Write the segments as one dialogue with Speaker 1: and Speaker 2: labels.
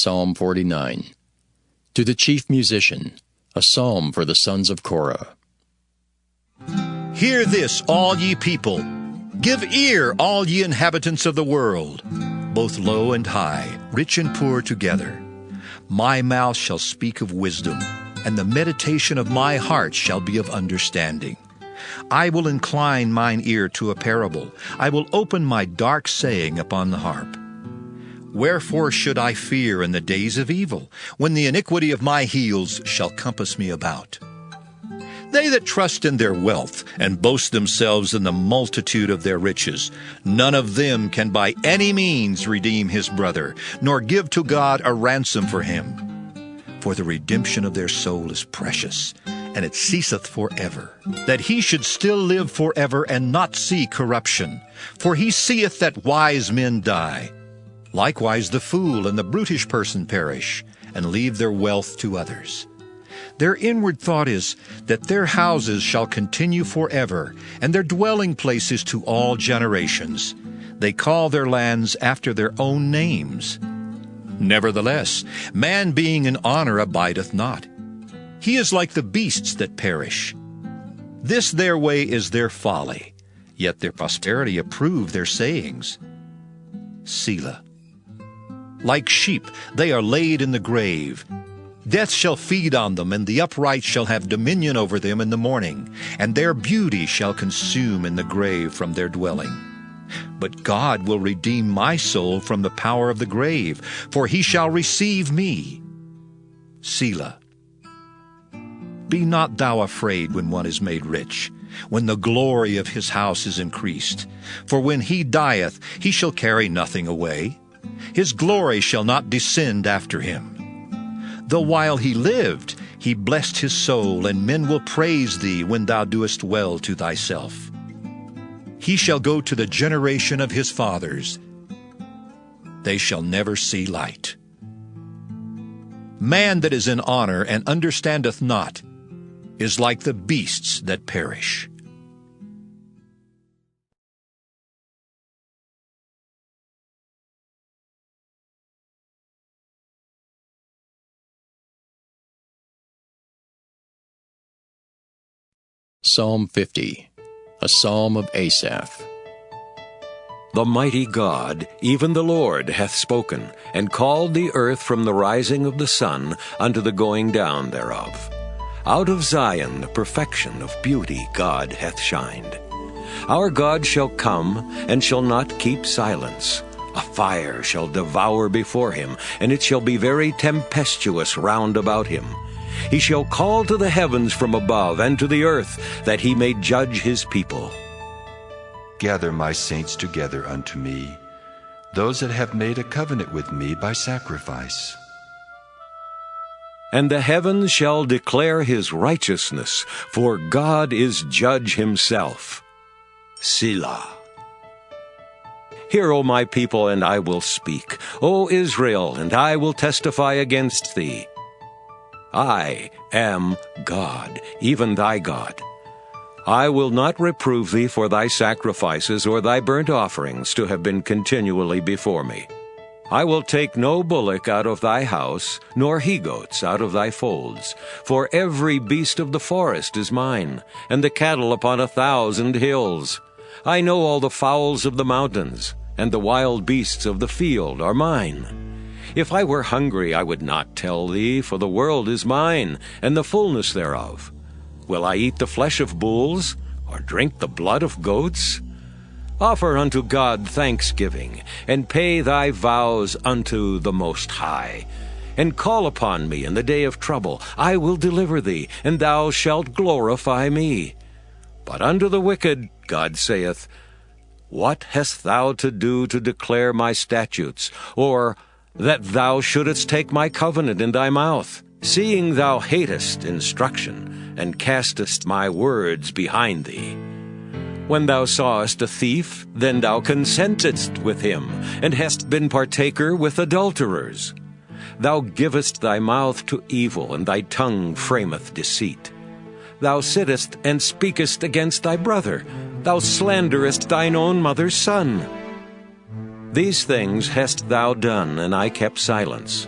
Speaker 1: Psalm 49. To the chief musician, a psalm for the sons of Korah.
Speaker 2: Hear this, all ye people. Give ear, all ye inhabitants of the world, both low and high, rich and poor together. My mouth shall speak of wisdom, and the meditation of my heart shall be of understanding. I will incline mine ear to a parable. I will open my dark saying upon the harp. Wherefore should I fear in the days of evil, when the iniquity of my heels shall compass me about? They that trust in their wealth, and boast themselves in the multitude of their riches, none of them can by any means redeem his brother, nor give to God a ransom for him. For the redemption of their soul is precious, and it ceaseth forever, that he should still live forever and not see corruption. For he seeth that wise men die. Likewise the fool and the brutish person perish, and leave their wealth to others. Their inward thought is that their houses shall continue forever, and their dwelling places to all generations. They call their lands after their own names. Nevertheless, man being in honor abideth not. He is like the beasts that perish. This their way is their folly, yet their posterity approve their sayings. Selah. Like sheep they are laid in the grave. Death shall feed on them, and the upright shall have dominion over them in the morning, and their beauty shall consume in the grave from their dwelling. But God will redeem my soul from the power of the grave, for he shall receive me. Selah. Be not thou afraid when one is made rich, when the glory of his house is increased. For when he dieth, he shall carry nothing away. His glory shall not descend after him. Though while he lived, he blessed his soul, and men will praise thee when thou doest well to thyself. He shall go to the generation of his fathers. They shall never see light. Man that is in honor and understandeth not is like the beasts that perish.
Speaker 1: Psalm 50, a psalm of Asaph.
Speaker 3: The mighty God, even the Lord, hath spoken, and called the earth from the rising of the sun unto the going down thereof. Out of Zion the perfection of beauty God hath shined. Our God shall come, and shall not keep silence. A fire shall devour before him, and it shall be very tempestuous round about him. He shall call to the heavens from above, and to the earth, that he may judge his people.
Speaker 4: Gather my saints together unto me, those that have made a covenant with me by sacrifice.
Speaker 3: And the heavens shall declare his righteousness, for God is judge himself. Selah. Hear, O my people, and I will speak. O Israel, and I will testify against thee. I am God, even thy God. I will not reprove thee for thy sacrifices or thy burnt offerings to have been continually before me. I will take no bullock out of thy house, nor he-goats out of thy folds. For every beast of the forest is mine, and the cattle upon 1,000 hills. I know all the fowls of the mountains, and the wild beasts of the field are mine. If I were hungry, I would not tell thee, for the world is mine, and the fullness thereof. Will I eat the flesh of bulls, or drink the blood of goats? Offer unto God thanksgiving, and pay thy vows unto the Most High. And call upon me in the day of trouble. I will deliver thee, and thou shalt glorify me. But unto the wicked, God saith, What hast thou to do to declare my statutes, or that thou shouldest take my covenant in thy mouth, seeing thou hatest instruction, and castest my words behind thee? When thou sawest a thief, then thou consentedst with him, and hast been partaker with adulterers. Thou givest thy mouth to evil, and thy tongue frameth deceit. Thou sittest and speakest against thy brother. Thou slanderest thine own mother's son. These things hast thou done, and I kept silence.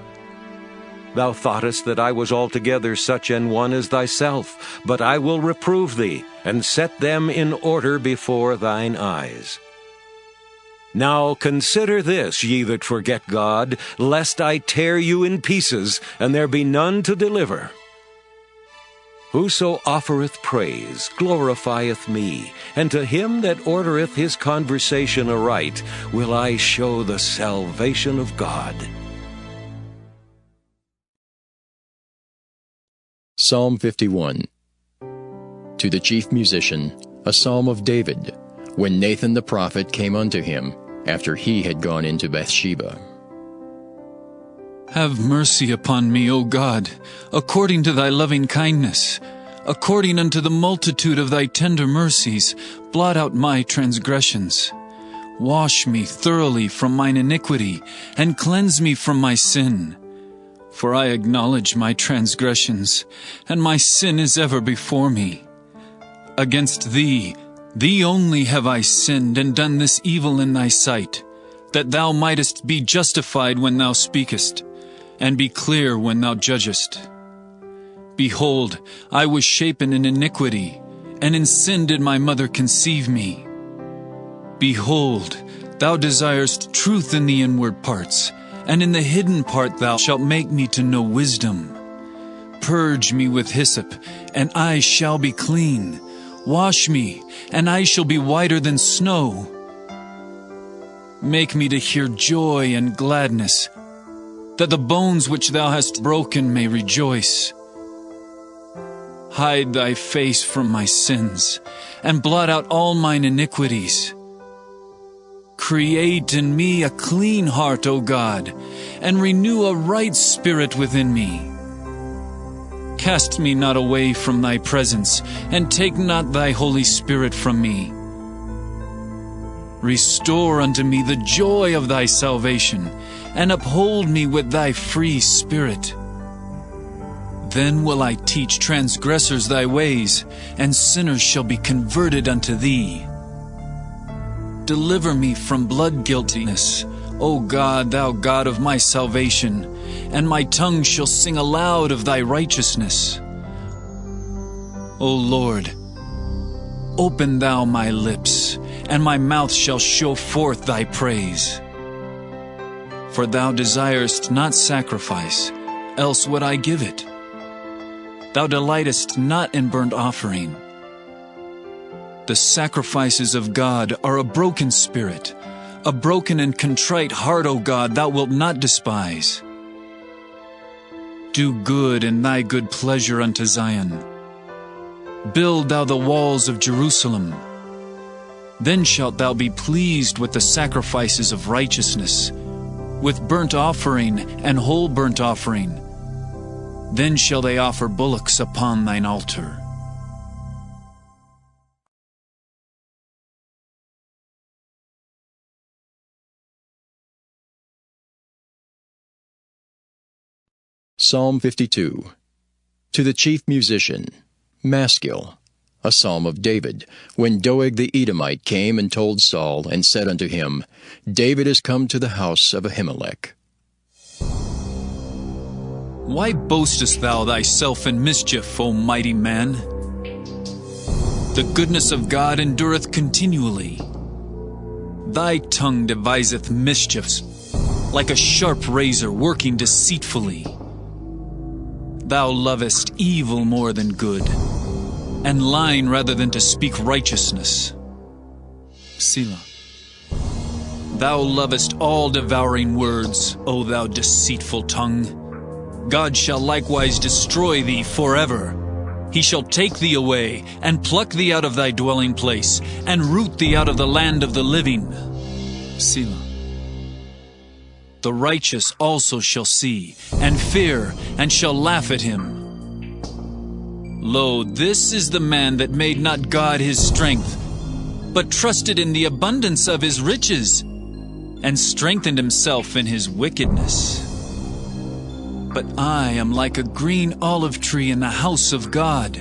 Speaker 3: Thou thoughtest that I was altogether such an one as thyself, but I will reprove thee, and set them in order before thine eyes. Now consider this, ye that forget God, lest I tear you in pieces, and there be none to deliver. Whoso offereth praise glorifieth me, and to him that ordereth his conversation aright will I show the salvation of God.
Speaker 1: Psalm 51. To the chief musician, a psalm of David, when Nathan the prophet came unto him, after he had gone into Bathsheba.
Speaker 5: Have mercy upon me, O God, according to thy loving kindness. According unto the multitude of thy tender mercies, blot out my transgressions. Wash me thoroughly from mine iniquity, and cleanse me from my sin. For I acknowledge my transgressions, and my sin is ever before me. Against thee, thee only have I sinned, and done this evil in thy sight, that thou mightest be justified when thou speakest, and be clear when thou judgest. Behold, I was shapen in iniquity, and in sin did my mother conceive me. Behold, thou desirest truth in the inward parts, and in the hidden part thou shalt make me to know wisdom. Purge me with hyssop, and I shall be clean. Wash me, and I shall be whiter than snow. Make me to hear joy and gladness, that the bones which thou hast broken may rejoice. Hide thy face from my sins, and blot out all mine iniquities. Create in me a clean heart, O God, and renew a right spirit within me. Cast me not away from thy presence, and take not thy Holy Spirit from me. Restore unto me the joy of thy salvation, and uphold me with thy free spirit. Then will I teach transgressors thy ways, and sinners shall be converted unto thee. Deliver me from blood guiltiness, O God, thou God of my salvation, and my tongue shall sing aloud of thy righteousness. O Lord, open thou my lips, and my mouth shall show forth thy praise. For thou desirest not sacrifice, else would I give it. Thou delightest not in burnt offering. The sacrifices of God are a broken spirit, a broken and contrite heart, O God, thou wilt not despise. Do good in thy good pleasure unto Zion. Build thou the walls of Jerusalem. Then shalt thou be pleased with the sacrifices of righteousness, with burnt offering and whole burnt offering. Then shall they offer bullocks upon thine altar.
Speaker 1: Psalm 52. To the chief musician, Maskil, a psalm of David, when Doeg the Edomite came and told Saul, and said unto him, David is come to the house of Ahimelech.
Speaker 5: Why boastest thou thyself in mischief, O mighty man? The goodness of God endureth continually. Thy tongue deviseth mischiefs, like a sharp razor working deceitfully. Thou lovest evil more than good, and lying rather than to speak righteousness. Selah. Thou lovest all devouring words, O thou deceitful tongue. God shall likewise destroy thee forever. He shall take thee away, and pluck thee out of thy dwelling place, and root thee out of the land of the living. Selah. The righteous also shall see, and fear, and shall laugh at him. Lo, this is the man that made not God his strength, but trusted in the abundance of his riches, and strengthened himself in his wickedness. But I am like a green olive tree in the house of God.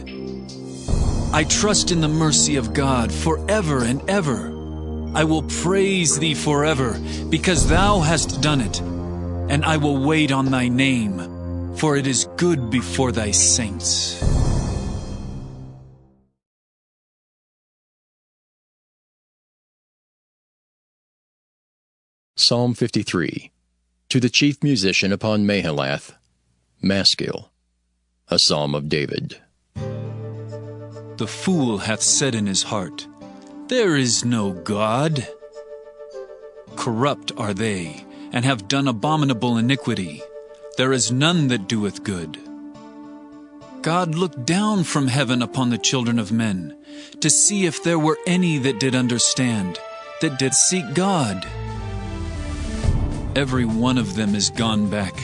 Speaker 5: I trust in the mercy of God forever and ever. I will praise thee forever, because thou hast done it, and I will wait on thy name. for it is good before thy saints.
Speaker 1: Psalm 53. To the chief musician upon Mahalath, Maskil, a psalm of David.
Speaker 5: The fool hath said in his heart, There is no God. Corrupt are they, and have done abominable iniquity. There is none that doeth good. God looked down from heaven upon the children of men, to see if there were any that did understand, that did seek God. Every one of them is gone back.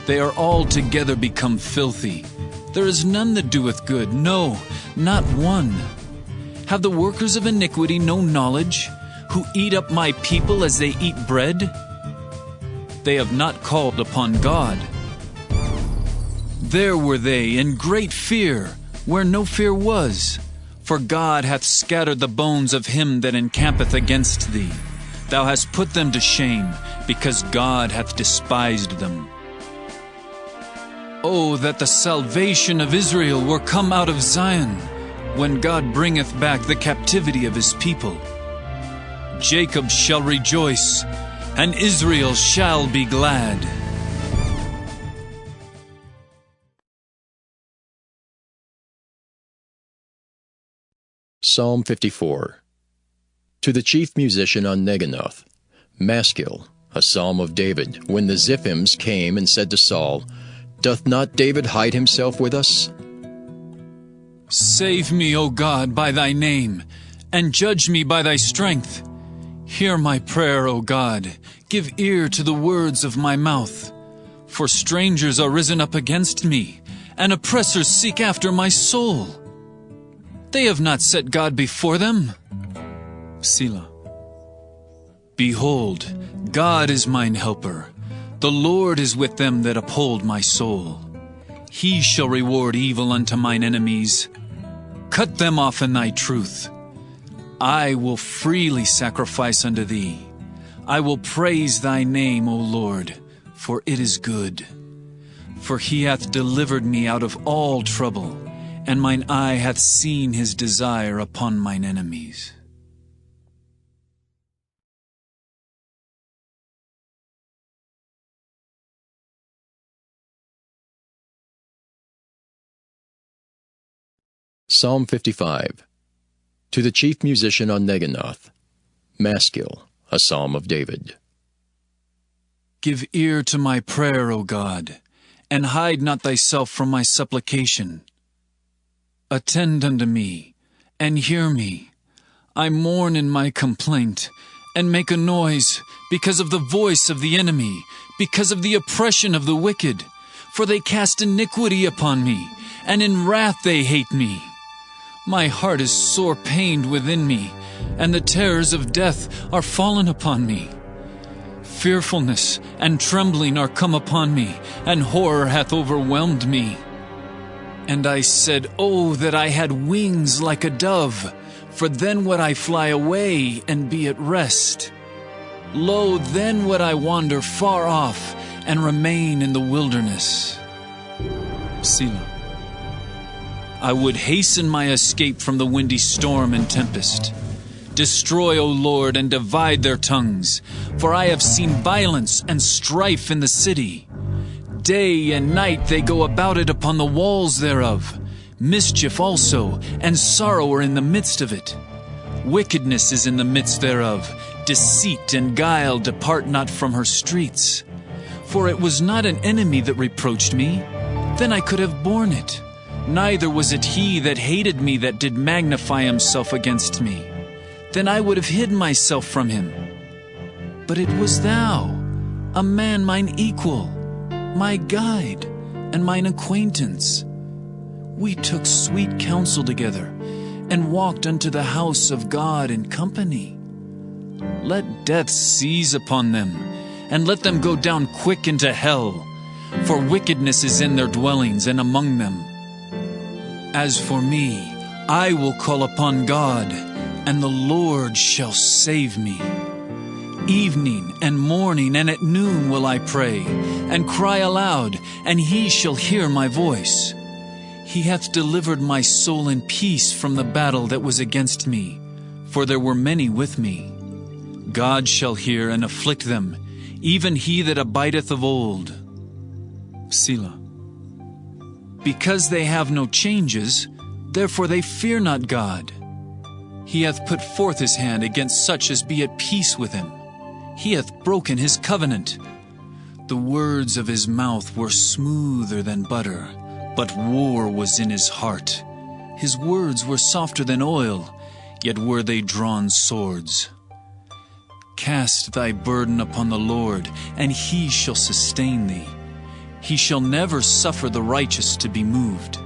Speaker 5: They are altogether become filthy. There is none that doeth good, no, not one. Have the workers of iniquity no knowledge, who eat up my people as they eat bread? They have not called upon God. There were they in great fear, where no fear was. For God hath scattered the bones of him that encampeth against thee. Thou hast put them to shame, because God hath despised them. Oh, that the salvation of Israel were come out of Zion, when God bringeth back the captivity of his people. Jacob shall rejoice, and Israel shall be glad.
Speaker 1: Psalm 54. To the chief musician on Neginoth, Maskil, a psalm of David, when the Ziphims came and said to Saul, Doth not David hide himself with us?
Speaker 5: Save me, O God, by thy name, and judge me by thy strength. Hear my prayer, O God. Give ear to the words of my mouth. For strangers are risen up against me, and oppressors seek after my soul. They have not set God before them. Selah. Behold, God is mine helper. The Lord is with them that uphold my soul. He shall reward evil unto mine enemies. Cut them off in thy truth. I will freely sacrifice unto thee. I will praise thy name, O Lord, for it is good. For he hath delivered me out of all trouble, and mine eye hath seen his desire upon mine enemies.
Speaker 1: Psalm 55. To the chief musician on Neginoth, Maskil, a psalm of David.
Speaker 5: Give ear to my prayer, O God, and hide not thyself from my supplication. Attend unto me, and hear me. I mourn in my complaint, and make a noise, because of the voice of the enemy, because of the oppression of the wicked. For they cast iniquity upon me, and in wrath they hate me. My heart is sore pained within me, and the terrors of death are fallen upon me. Fearfulness and trembling are come upon me, and horror hath overwhelmed me. And I said, Oh, that I had wings like a dove, for then would I fly away and be at rest. Lo, then would I wander far off and remain in the wilderness. Selah. I would hasten my escape from the windy storm and tempest. Destroy, O Lord, and divide their tongues, for I have seen violence and strife in the city. Day and night they go about it upon the walls thereof. Mischief also, and sorrow are in the midst of it. Wickedness is in the midst thereof. Deceit and guile depart not from her streets. For it was not an enemy that reproached me, then I could have borne it. Neither was it he that hated me that did magnify himself against me. Then I would have hid myself from him. But it was thou, a man mine equal, my guide, and mine acquaintance. We took sweet counsel together, and walked unto the house of God in company. Let death seize upon them, and let them go down quick into hell, for wickedness is in their dwellings and among them. As for me, I will call upon God, and the Lord shall save me. Evening and morning and at noon will I pray, and cry aloud, and he shall hear my voice. He hath delivered my soul in peace from the battle that was against me, for there were many with me. God shall hear and afflict them, even he that abideth of old. Selah. Because they have no changes, therefore they fear not God. He hath put forth his hand against such as be at peace with him. He hath broken his covenant. The words of his mouth were smoother than butter, but war was in his heart. His words were softer than oil, yet were they drawn swords. Cast thy burden upon the Lord, and he shall sustain thee. He shall never suffer the righteous to be moved.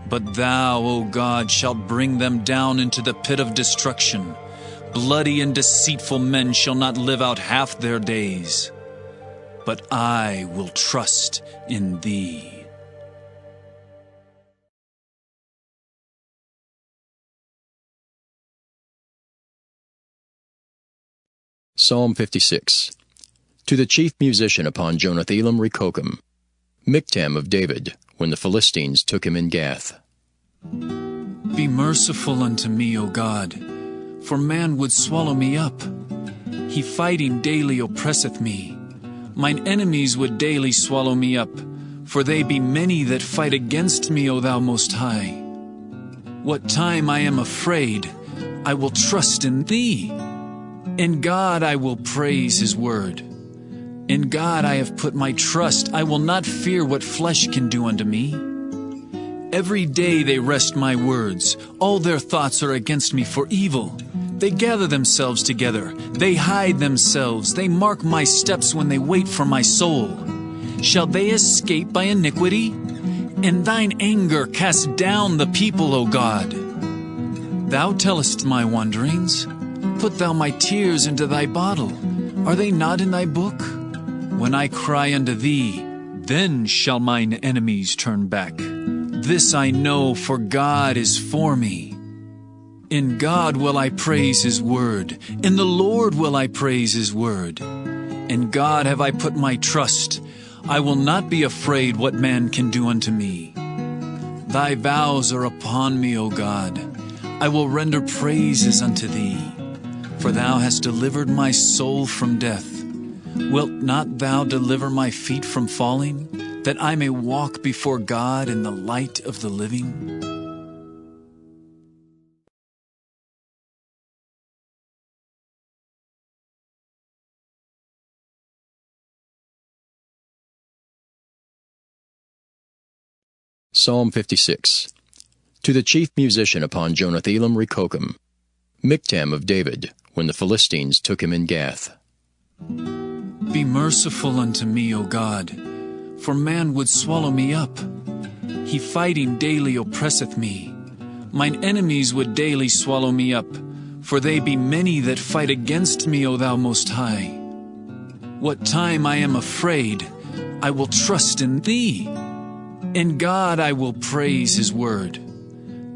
Speaker 5: But thou, O God, shalt bring them down into the pit of destruction. Bloody and deceitful men shall not live out half their days. But I will trust in thee.
Speaker 1: Psalm 56. To the chief musician upon Jonathan Rekokim, Miktam of David, when the Philistines took him in Gath.
Speaker 5: Be merciful unto me, O God, for man would swallow me up. He fighting daily oppresseth me. Mine enemies would daily swallow me up, for they be many that fight against me, O thou Most High. What time I am afraid, I will trust in thee. In God I will praise his word. In God I have put my trust. I will not fear what flesh can do unto me. Every day they wrest my words. All their thoughts are against me for evil. They gather themselves together. They hide themselves. They mark my steps when they wait for my soul. Shall they escape by iniquity? In thine anger cast down the people, O God. Thou tellest my wanderings. Put thou my tears into thy bottle. Are they not in thy book? When I cry unto thee, then shall mine enemies turn back. This I know, for God is for me. In God will I praise his word. In the Lord will I praise his word. In God have I put my trust. I will not be afraid what man can do unto me. Thy vows are upon me, O God. I will render praises unto thee. For thou hast delivered my soul from death. Wilt not thou deliver my feet from falling, that I may walk before God in the light of the living?
Speaker 1: Psalm 56. To the chief musician upon Jonathan Rekokim, Miktam of David, when the Philistines took him in Gath.
Speaker 5: Be merciful unto me, O God, for man would swallow me up. He fighting daily oppresseth me. Mine enemies would daily swallow me up, for they be many that fight against me, O thou Most High. What time I am afraid, I will trust in thee. In God I will praise his word.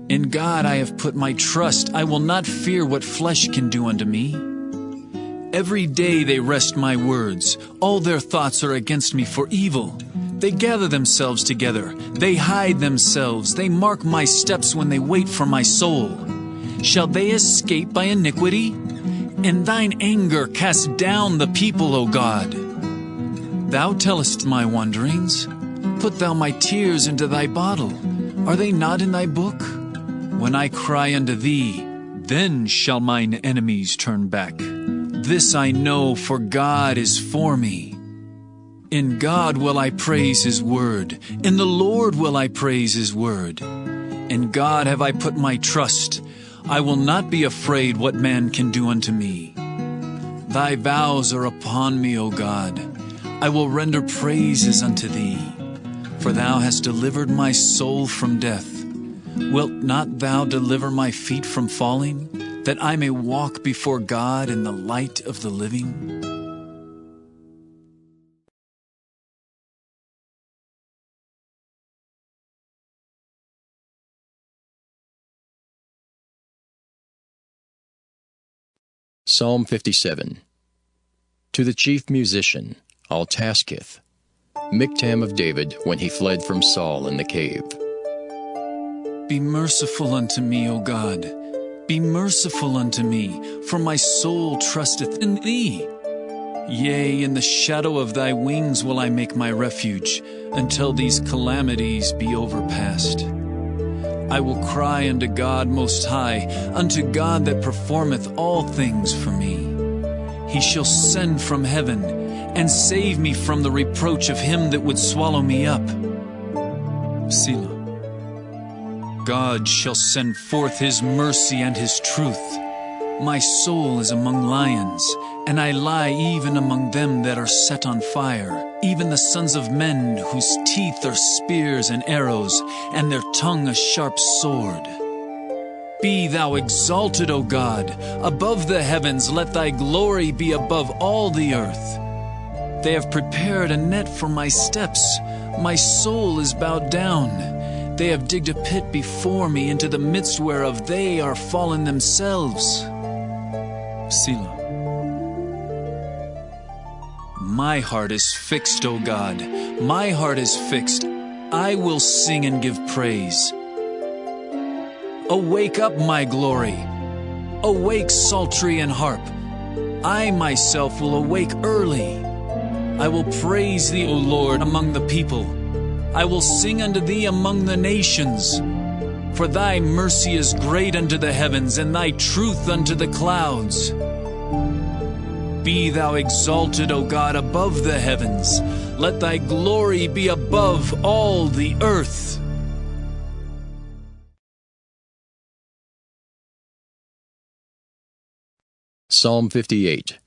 Speaker 5: In God I have put my trust. I will not fear what flesh can do unto me. Every day they wrest my words. All their thoughts are against me for evil. They gather themselves together. They hide themselves. They mark my steps when they wait for my soul. Shall they escape by iniquity? In thine anger cast down the people, O God. Thou tellest my wanderings. Put thou my tears into thy bottle. Are they not in thy book? When I cry unto thee, then shall mine enemies turn back. This I know, for God is for me. In God will I praise his word. In the Lord will I praise his word. In God have I put my trust. I will not be afraid what man can do unto me. Thy vows are upon me, O God. I will render praises unto thee. For thou hast delivered my soul from death. Wilt not thou deliver my feet from falling, that I may walk before God in the light of the living?
Speaker 1: Psalm 57. To the chief musician, Altaskith, Miktam of David, when he fled from Saul in the cave.
Speaker 5: Be merciful unto me, O God. Be merciful unto me, for my soul trusteth in thee. Yea, in the shadow of thy wings will I make my refuge, until these calamities be overpast. I will cry unto God Most High, unto God that performeth all things for me. He shall send from heaven, and save me from the reproach of him that would swallow me up. Selah. God shall send forth his mercy and his truth. My soul is among lions, and I lie even among them that are set on fire, even the sons of men whose teeth are spears and arrows, and their tongue a sharp sword. Be thou exalted, O God, above the heavens. Let thy glory be above all the earth. They have prepared a net for my steps. My soul is bowed down. They have digged a pit before me, into the midst whereof they are fallen themselves. Selah. My heart is fixed, O God. My heart is fixed. I will sing and give praise. Awake up, my glory. Awake, psaltery and harp. I myself will awake early. I will praise thee, O Lord, among the people. I will sing unto thee among the nations. For thy mercy is great unto the heavens, and thy truth unto the clouds. Be thou exalted, O God, above the heavens. Let thy glory be above all the earth.
Speaker 1: Psalm 58.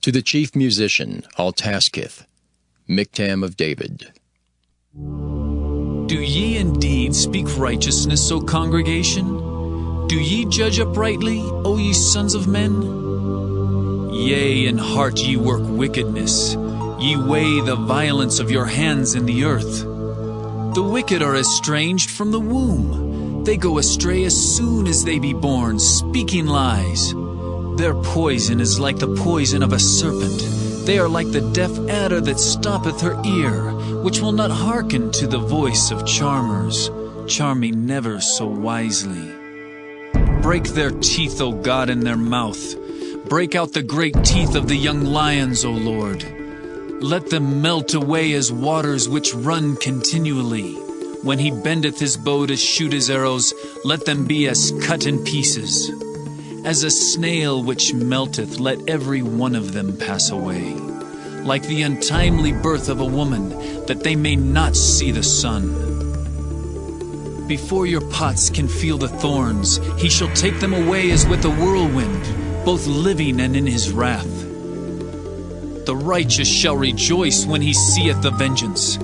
Speaker 1: To the chief musician, Altaskith, Miktam of David.
Speaker 5: Do ye indeed speak righteousness, O congregation? Do ye judge uprightly, O ye sons of men? Yea, in heart ye work wickedness. Ye weigh the violence of your hands in the earth. The wicked are estranged from the womb. They go astray as soon as they be born, speaking lies. Their poison is like the poison of a serpent. They are like the deaf adder that stoppeth her ear, which will not hearken to the voice of charmers, charming never so wisely. Break their teeth, O God, in their mouth. Break out the great teeth of the young lions, O Lord. Let them melt away as waters which run continually. When he bendeth his bow to shoot his arrows, let them be as cut in pieces. As a snail which melteth, let every one of them pass away. Like the untimely birth of a woman, that they may not see the sun. Before your pots can feel the thorns, he shall take them away as with a whirlwind, both living and in his wrath. The righteous shall rejoice when he seeth the vengeance.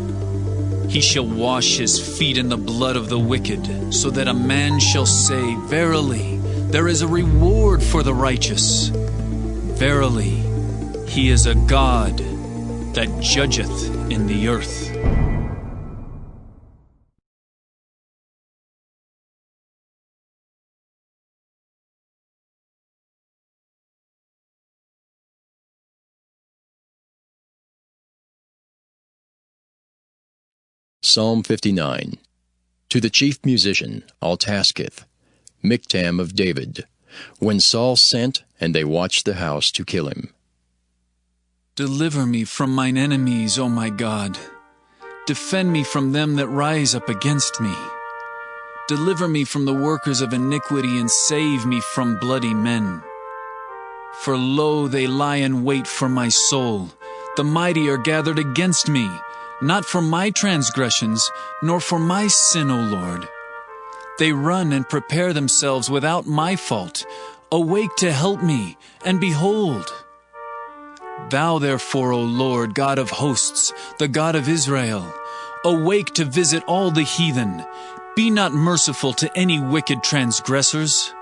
Speaker 5: He shall wash his feet in the blood of the wicked, so that a man shall say, Verily, there is a reward for the righteous. Verily, he is a God that judgeth in the earth.
Speaker 1: Psalm 59. To the chief musician, Altaskith, Miktam of David, when Saul sent, and they watched the house to kill him.
Speaker 5: Deliver me from mine enemies, O my God. Defend me from them that rise up against me. Deliver me from the workers of iniquity, and save me from bloody men. For lo, they lie in wait for my soul. The mighty are gathered against me, not for my transgressions, nor for my sin, O Lord. They run and prepare themselves without my fault. Awake to help me, and behold. Thou therefore, O Lord, God of hosts, the God of Israel, awake to visit all the heathen. Be not merciful to any wicked transgressors.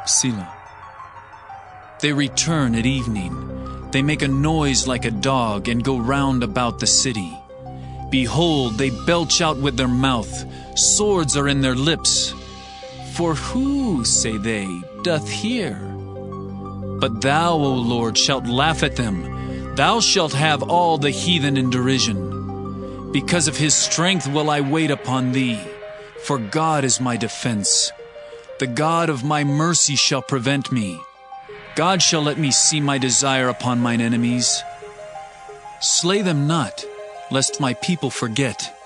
Speaker 5: Selah. They return at evening. They make a noise like a dog, and go round about the city. Behold, they belch out with their mouth. Swords are in their lips. For who, say they, doth hear? But thou, O Lord, shalt laugh at them. Thou shalt have all the heathen in derision. Because of his strength will I wait upon thee, for God is my defense. The God of my mercy shall prevent me. God shall let me see my desire upon mine enemies. Slay them not, lest my people forget.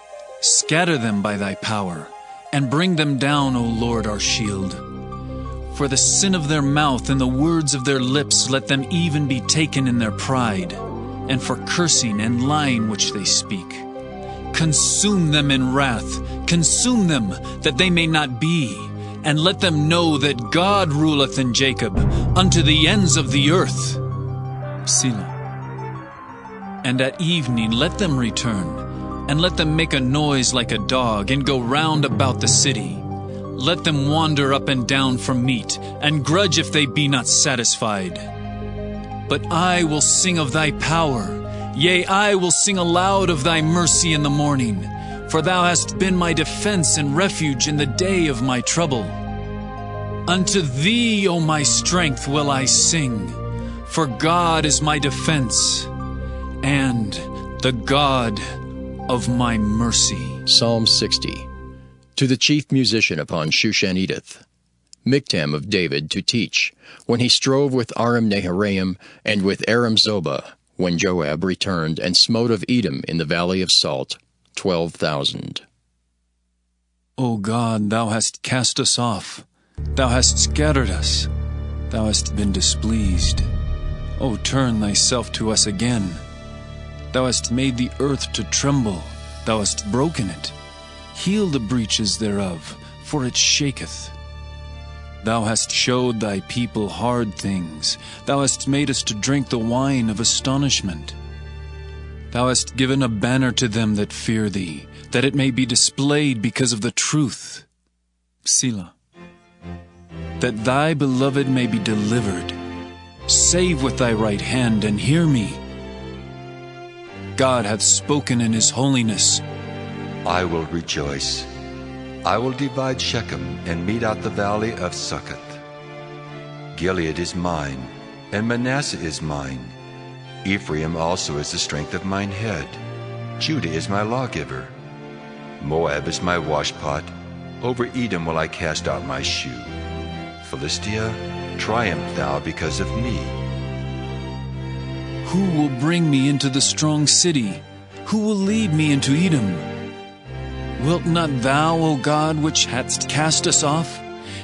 Speaker 5: Scatter them by thy power, and bring them down, O Lord, our shield. For the sin of their mouth and the words of their lips let them even be taken in their pride, and for cursing and lying which they speak. Consume them in wrath, consume them, that they may not be, and let them know that God ruleth in Jacob, unto the ends of the earth. Selah. And at evening let them return, and let them make a noise like a dog, and go round about the city. Let them wander up and down for meat, and grudge if they be not satisfied. But I will sing of thy power, yea, I will sing aloud of thy mercy in the morning, for thou hast been my defense and refuge in the day of my trouble. Unto thee, O my strength, will I sing, for God is my defense, and the God of my mercy.
Speaker 1: Psalm 60. To the chief musician upon Shushan-Edith, Miktam of David to teach, when he strove with Aram-Naharaim and with Aram-Zobah, when Joab returned and smote of Edom in the valley of Salt 12,000.
Speaker 5: O God, thou hast cast us off, thou hast scattered us, thou hast been displeased. O turn thyself to us again. Thou hast made the earth to tremble, thou hast broken it. Heal the breaches thereof, for it shaketh. Thou hast showed thy people hard things. Thou hast made us to drink the wine of astonishment. Thou hast given a banner to them that fear thee, that it may be displayed because of the truth. Selah. That thy beloved may be delivered. Save with thy right hand, and hear me. God hath spoken in his holiness.
Speaker 4: I will rejoice. I will divide Shechem and mete out the valley of Succoth. Gilead is mine, and Manasseh is mine. Ephraim also is the strength of mine head. Judah is my lawgiver. Moab is my washpot. Over Edom will I cast out my shoe. Philistia, triumph thou because of me.
Speaker 5: Who will bring me into the strong city? Who will lead me into Edom? Wilt not thou, O God, which hadst cast us off?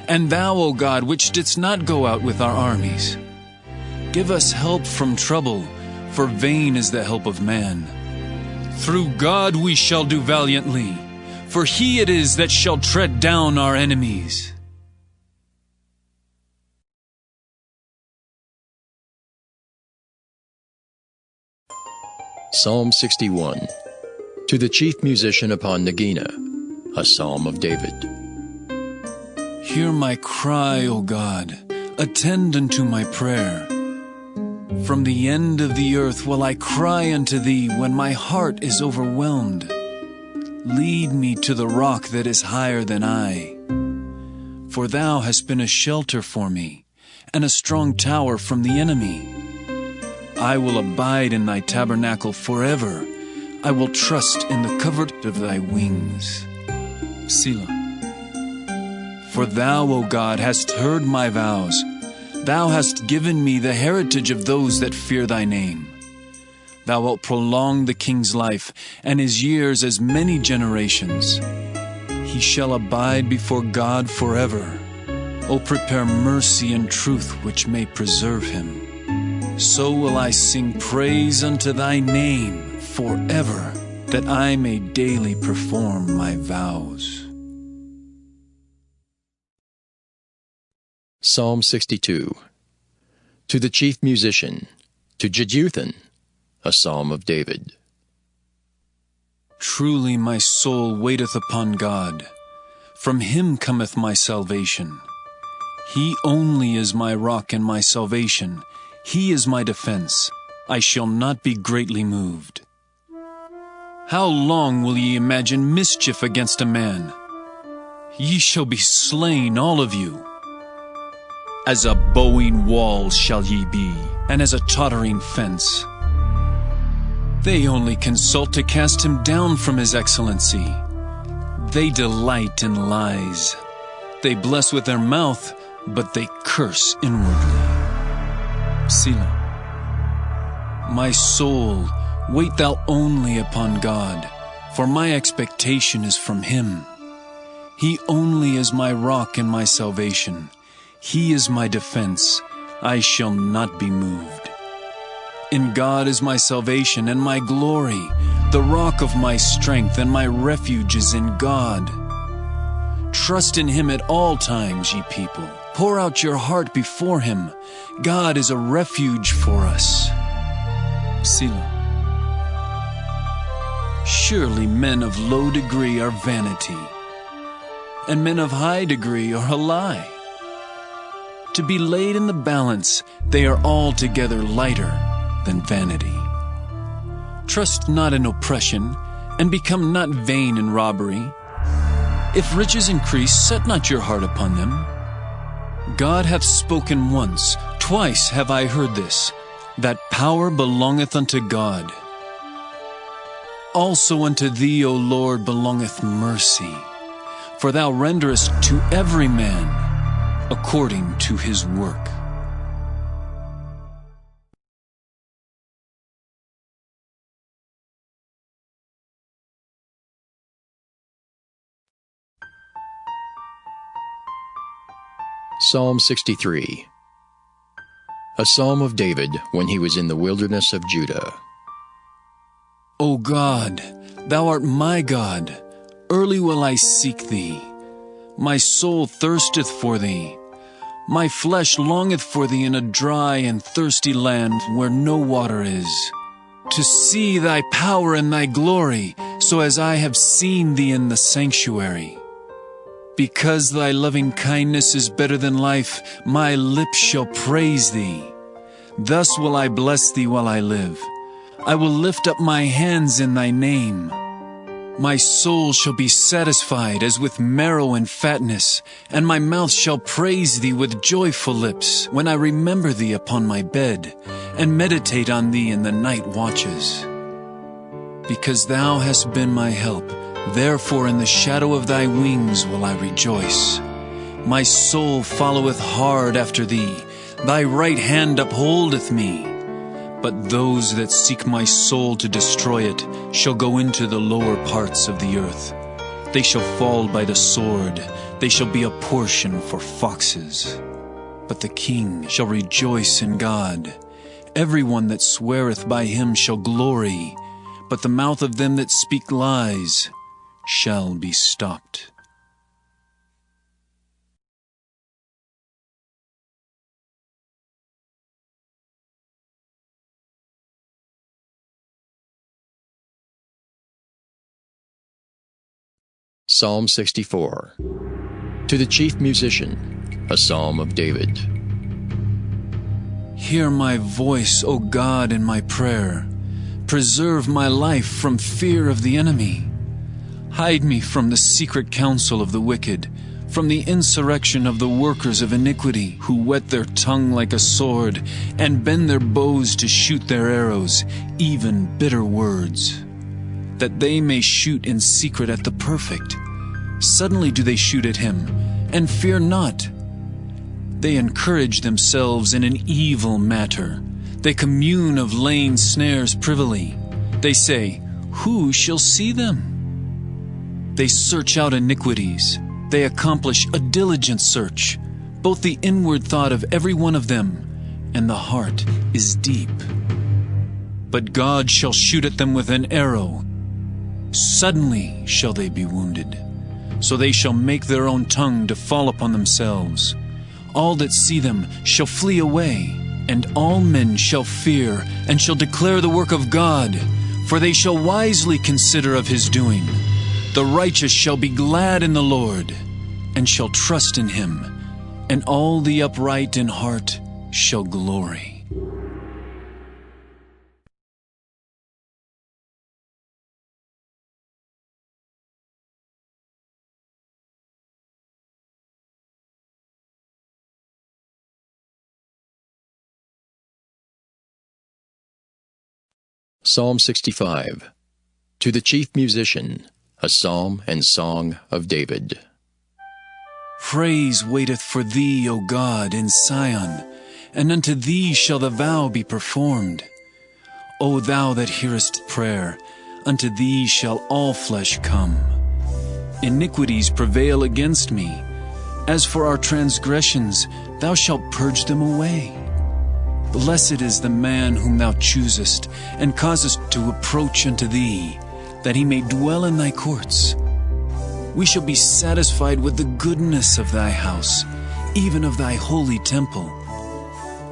Speaker 5: And thou, O God, which didst not go out with our armies? Give us help from trouble, for vain is the help of man. Through God we shall do valiantly, for he it is that shall tread down our enemies.
Speaker 1: Psalm 61. To the chief musician upon Nagina, a psalm of David.
Speaker 5: Hear my cry, O God, attend unto my prayer. From the end of the earth will I cry unto thee when my heart is overwhelmed. Lead me to the rock that is higher than I. For thou hast been a shelter for me, and a strong tower from the enemy. I will abide in thy tabernacle forever. I will trust in the covert of thy wings. Selah. For thou, O God, hast heard my vows. Thou hast given me the heritage of those that fear thy name. Thou wilt prolong the king's life, and his years as many generations. He shall abide before God forever. O prepare mercy and truth which may preserve him. So will I sing praise unto thy name forever, that I may daily perform my vows.
Speaker 1: Psalm 62. To the chief musician, to Jeduthun, a psalm of David.
Speaker 5: Truly my soul waiteth upon God. From him cometh my salvation. He only is my rock and my salvation. He is my defense. I shall not be greatly moved. How long will ye imagine mischief against a man? Ye shall be slain, all of you. As a bowing wall shall ye be, and as a tottering fence. They only consult to cast him down from his excellency. They delight in lies. They bless with their mouth, but they curse inwardly. Selah. My soul, wait thou only upon God, for my expectation is from him. He only is my rock and my salvation. He is my defense. I shall not be moved. In God is my salvation and my glory. The rock of my strength and my refuge is in God. Trust in him at all times, ye people. Pour out your heart before him. God is a refuge for us. Selah. Surely men of low degree are vanity, and men of high degree are a lie. To be laid in the balance, they are altogether lighter than vanity. Trust not in oppression, and become not vain in robbery. If riches increase, set not your heart upon them. God hath spoken once, twice have I heard this, that power belongeth unto God. Also unto thee, O Lord, belongeth mercy, for thou renderest to every man according to his work.
Speaker 1: Psalm 63. A psalm of David when he was in the wilderness of Judah.
Speaker 5: O God, thou art my God. Early will I seek thee. My soul thirsteth for thee. My flesh longeth for thee in a dry and thirsty land where no water is, to see thy power and thy glory, so as I have seen thee in the sanctuary. Because thy loving kindness is better than life, my lips shall praise thee. Thus will I bless thee while I live. I will lift up my hands in thy name. My soul shall be satisfied as with marrow and fatness, and my mouth shall praise thee with joyful lips, when I remember thee upon my bed, and meditate on thee in the night watches. Because thou hast been my help, therefore in the shadow of thy wings will I rejoice. My soul followeth hard after thee, thy right hand upholdeth me. But those that seek my soul to destroy it shall go into the lower parts of the earth. They shall fall by the sword, they shall be a portion for foxes. But the king shall rejoice in God. Every one that sweareth by him shall glory, but the mouth of them that speak lies shall be stopped.
Speaker 1: Psalm 64. To the chief musician, a psalm of David.
Speaker 5: Hear my voice, O God, in my prayer. Preserve my life from fear of the enemy. Hide me from the secret counsel of the wicked, from the insurrection of the workers of iniquity, who whet their tongue like a sword, and bend their bows to shoot their arrows, even bitter words, that they may shoot in secret at the perfect. Suddenly do they shoot at him, and fear not. They encourage themselves in an evil matter. They commune of laying snares privily. They say, who shall see them? They search out iniquities. They accomplish a diligent search. Both the inward thought of every one of them and the heart is deep. But God shall shoot at them with an arrow. Suddenly shall they be wounded. So they shall make their own tongue to fall upon themselves. All that see them shall flee away, and all men shall fear, and shall declare the work of God, for they shall wisely consider of his doing. The righteous shall be glad in the Lord, and shall trust in him, and all the upright in heart shall glory.
Speaker 1: Psalm 65. To the chief musician, a psalm and song of David.
Speaker 5: Praise waiteth for thee, O God, in Sion, and unto thee shall the vow be performed. O thou that hearest prayer, unto thee shall all flesh come. Iniquities prevail against me. As for our transgressions, thou shalt purge them away. Blessed is the man whom thou choosest, and causest to approach unto thee, that he may dwell in thy courts. We shall be satisfied with the goodness of thy house, even of thy holy temple.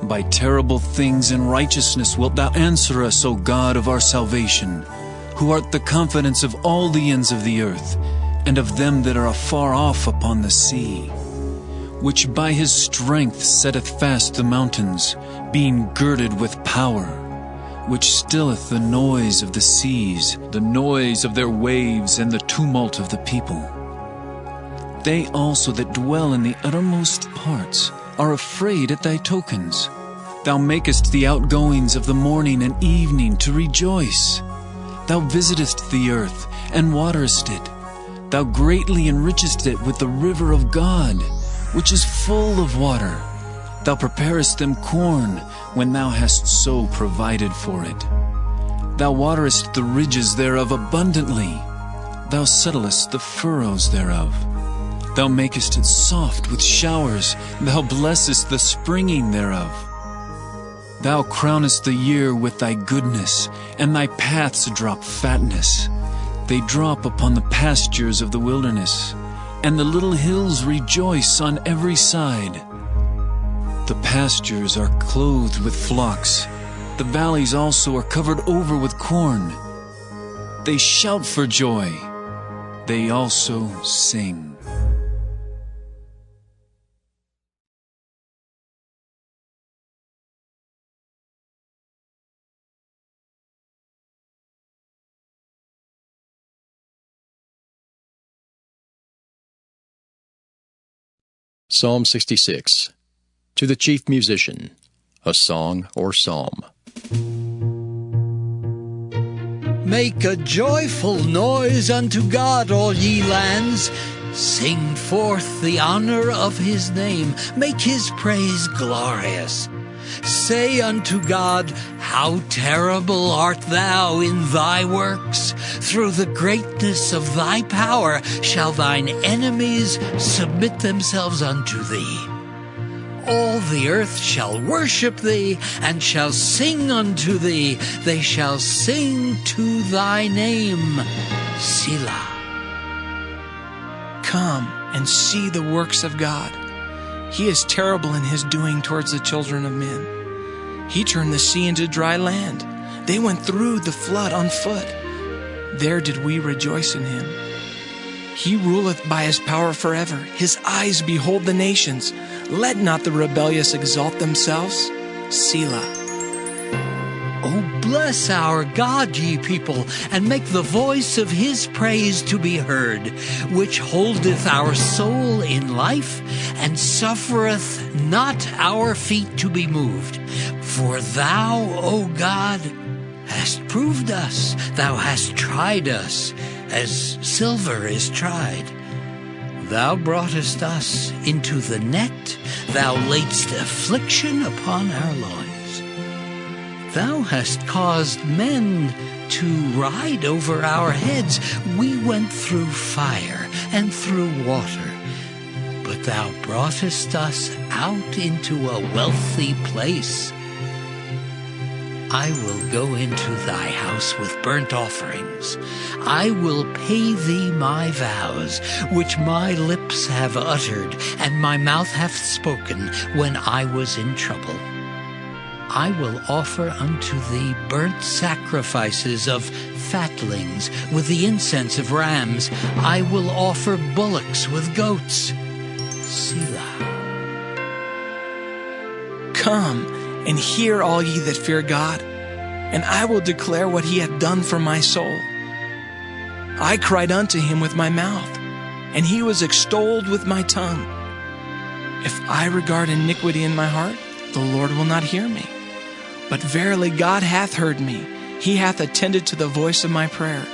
Speaker 5: By terrible things and righteousness wilt thou answer us, O God of our salvation, who art the confidence of all the ends of the earth, and of them that are afar off upon the sea, which by his strength setteth fast the mountains, being girded with power, which stilleth the noise of the seas, the noise of their waves, and the tumult of the people. They also that dwell in the uttermost parts are afraid at thy tokens. Thou makest the outgoings of the morning and evening to rejoice. Thou visitest the earth, and waterest it. Thou greatly enrichest it with the river of God, which is full of water. Thou preparest them corn, when thou hast so provided for it. Thou waterest the ridges thereof abundantly. Thou settlest the furrows thereof. Thou makest it soft with showers. Thou blessest the springing thereof. Thou crownest the year with thy goodness, and thy paths drop fatness. They drop upon the pastures of the wilderness, and the little hills rejoice on every side. The pastures are clothed with flocks. The valleys also are covered over with corn. They shout for joy. They also sing.
Speaker 1: Psalm 66. To the chief musician, a song or psalm.
Speaker 6: Make a joyful noise unto God, all ye lands. Sing forth the honor of his name. Make his praise glorious. Say unto God, how terrible art thou in thy works. Through the greatness of thy power shall thine enemies submit themselves unto thee. All the earth shall worship thee, and shall sing unto thee. They shall sing to thy name. Selah.
Speaker 7: Come and see the works of God. He is terrible in his doing towards the children of men. He turned the sea into dry land. They went through the flood on foot. There did we rejoice in him. He ruleth by his power forever. His eyes behold the nations. Let not the rebellious exalt themselves. Selah.
Speaker 6: O bless our God, ye people, and make the voice of his praise to be heard, which holdeth our soul in life, and suffereth not our feet to be moved. For thou, O God, hast proved us, thou hast tried us, as silver is tried. Thou broughtest us into the net, thou laidst affliction upon our loins. Thou hast caused men to ride over our heads. We went through fire and through water, but thou broughtest us out into a wealthy place. I will go into thy house with burnt offerings. I will pay thee my vows, which my lips have uttered, and my mouth hath spoken when I was in trouble. I will offer unto thee burnt sacrifices of fatlings with the incense of rams. I will offer bullocks with goats. Selah.
Speaker 7: Come and hear, all ye that fear God, and I will declare what he hath done for my soul. I cried unto him with my mouth, and he was extolled with my tongue. If I regard iniquity in my heart, the Lord will not hear me. But verily God hath heard me. He hath attended to the voice of my prayer.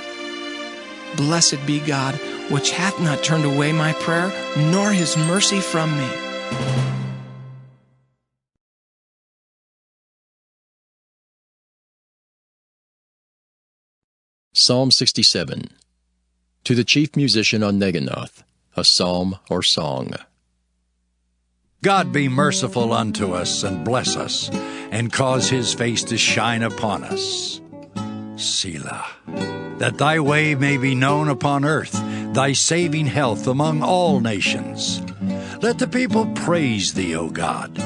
Speaker 7: Blessed be God, which hath not turned away my prayer, nor his mercy from me.
Speaker 1: Psalm 67. To the chief musician on Neginoth, a psalm or song.
Speaker 8: God be merciful unto us, and bless us, and cause his face to shine upon us. Selah. That thy way may be known upon earth, thy saving health among all nations. Let the people praise thee, O God.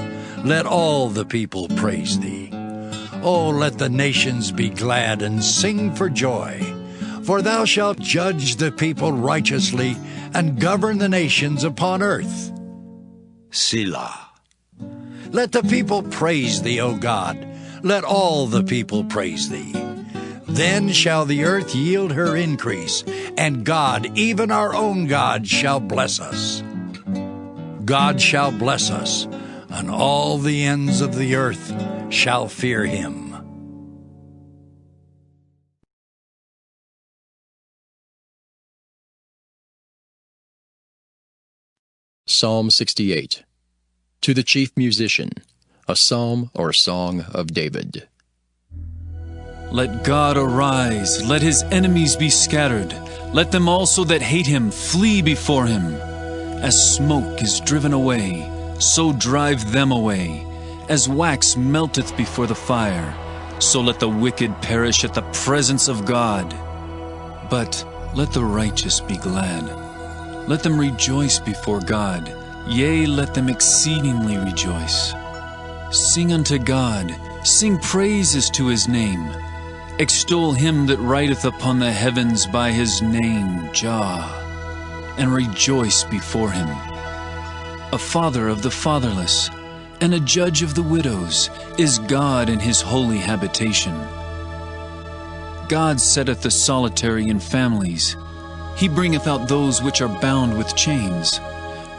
Speaker 8: Let all the people praise thee. O let the nations be glad and sing for joy. For thou shalt judge the people righteously and govern the nations upon earth. Selah. Let the people praise thee, O God. Let all the people praise thee. Then shall the earth yield her increase, and God, even our own God, shall bless us. God shall bless us, and all the ends of the earth shall fear him.
Speaker 1: Psalm 68. To the chief musician, a psalm or song of David.
Speaker 5: Let God arise, let his enemies be scattered. Let them also that hate him flee before him. As smoke is driven away, so drive them away. As wax melteth before the fire, so let the wicked perish at the presence of God. But let the righteous be glad. Let them rejoice before God. Yea, let them exceedingly rejoice. Sing unto God, sing praises to his name. Extol him that rideth upon the heavens by his name, Jah, and rejoice before him. A father of the fatherless, and a judge of the widows, is God in his holy habitation. God setteth the solitary in families. He bringeth out those which are bound with chains,